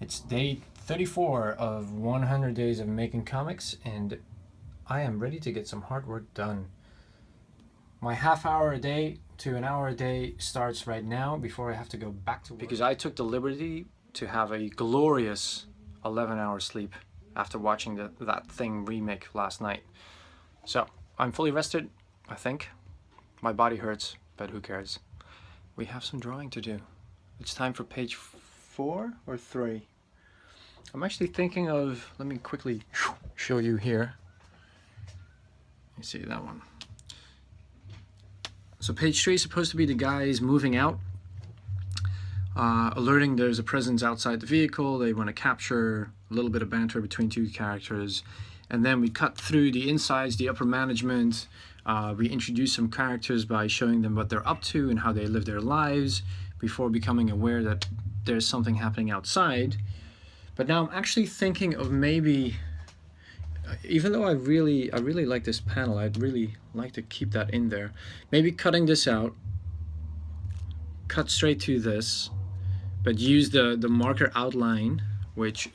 It's day 34 of 100 days of making comics, and I am ready to get some hard work done. My half hour a day to an hour a day starts right now before I have to go back to work. Because I took the liberty to have a glorious 11-hour sleep after watching that Thing remake last night. So, I'm fully rested, I think. My body hurts, but who cares? We have some drawing to do. It's time for page 4 or 3. I'm actually thinking of, let me quickly show you here. You see that one. So page 3 is supposed to be the guys moving out, alerting there's a presence outside the vehicle. They want to capture a little bit of banter between two characters. And then we cut through the insides, the upper management. We introduce some characters by showing them what they're up to and how they live their lives before becoming aware that there's something happening outside. But now I'm actually thinking of maybe, even though I really like this panel, I'd really like to keep that in there. Maybe cutting this out, cut straight to this, but use the marker outline, which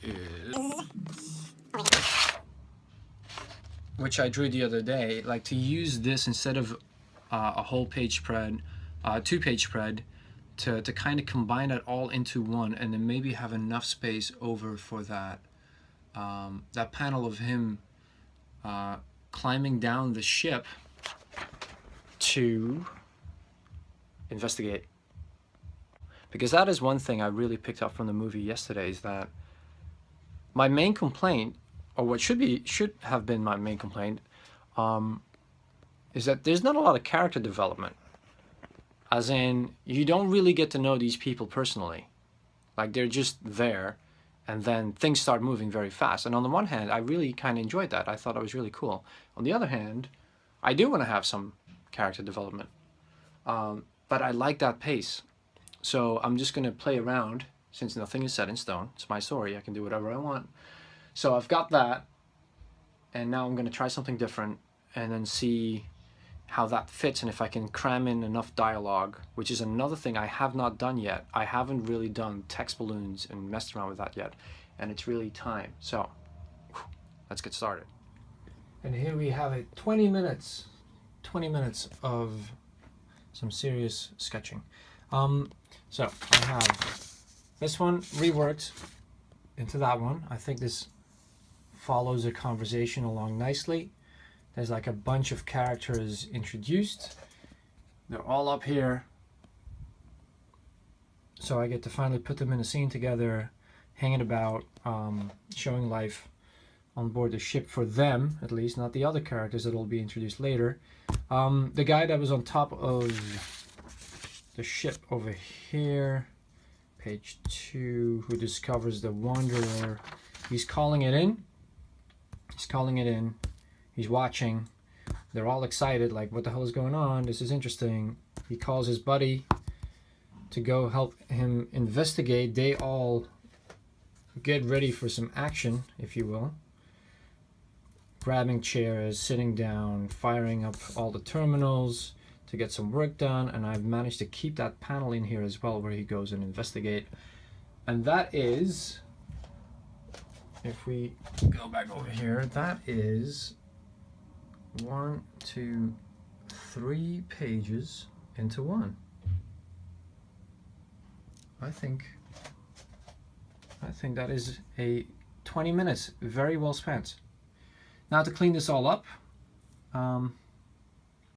I drew the other day. Like to use this instead of a whole page spread, 2-page spread, to kind of combine it all into one, and then maybe have enough space over for that that panel of him climbing down the ship to investigate. Because that is one thing I really picked up from the movie yesterday, is that my main complaint, or what should have been my main complaint, is that there's not a lot of character development. As in, you don't really get to know these people personally. Like, they're just there, and then things start moving very fast. And on the one hand, I really kind of enjoyed that. I thought it was really cool. On the other hand, I do want to have some character development. But I like that pace. So I'm just going to play around, since nothing is set in stone. It's my story. I can do whatever I want. So I've got that, and now I'm going to try something different, and then see how that fits, and if I can cram in enough dialogue, which is another thing I have not done yet. I haven't really done text balloons and messed around with that yet, and it's really time. So let's get started. And here we have it, 20 minutes of some serious sketching. So I have this one reworked into that one. I think this follows a conversation along nicely. There's like a bunch of characters introduced. They're all up here. So I get to finally put them in a scene together, hanging about, showing life on board the ship for them, at least, not the other characters that will be introduced later. The guy that was on top of the ship over here, page 2, who discovers the Wanderer. He's calling it in. He's watching. They're all excited, like, what the hell is going on? This is interesting. He calls his buddy to go help him investigate. They all get ready for some action, if you will. Grabbing chairs, sitting down, firing up all the terminals to get some work done. And I've managed to keep that panel in here as well, where he goes and investigate. And that is, if we go back over here, that is 1, 2, 3 pages into one. I think that is a 20 minutes very well spent. Now to clean this all up,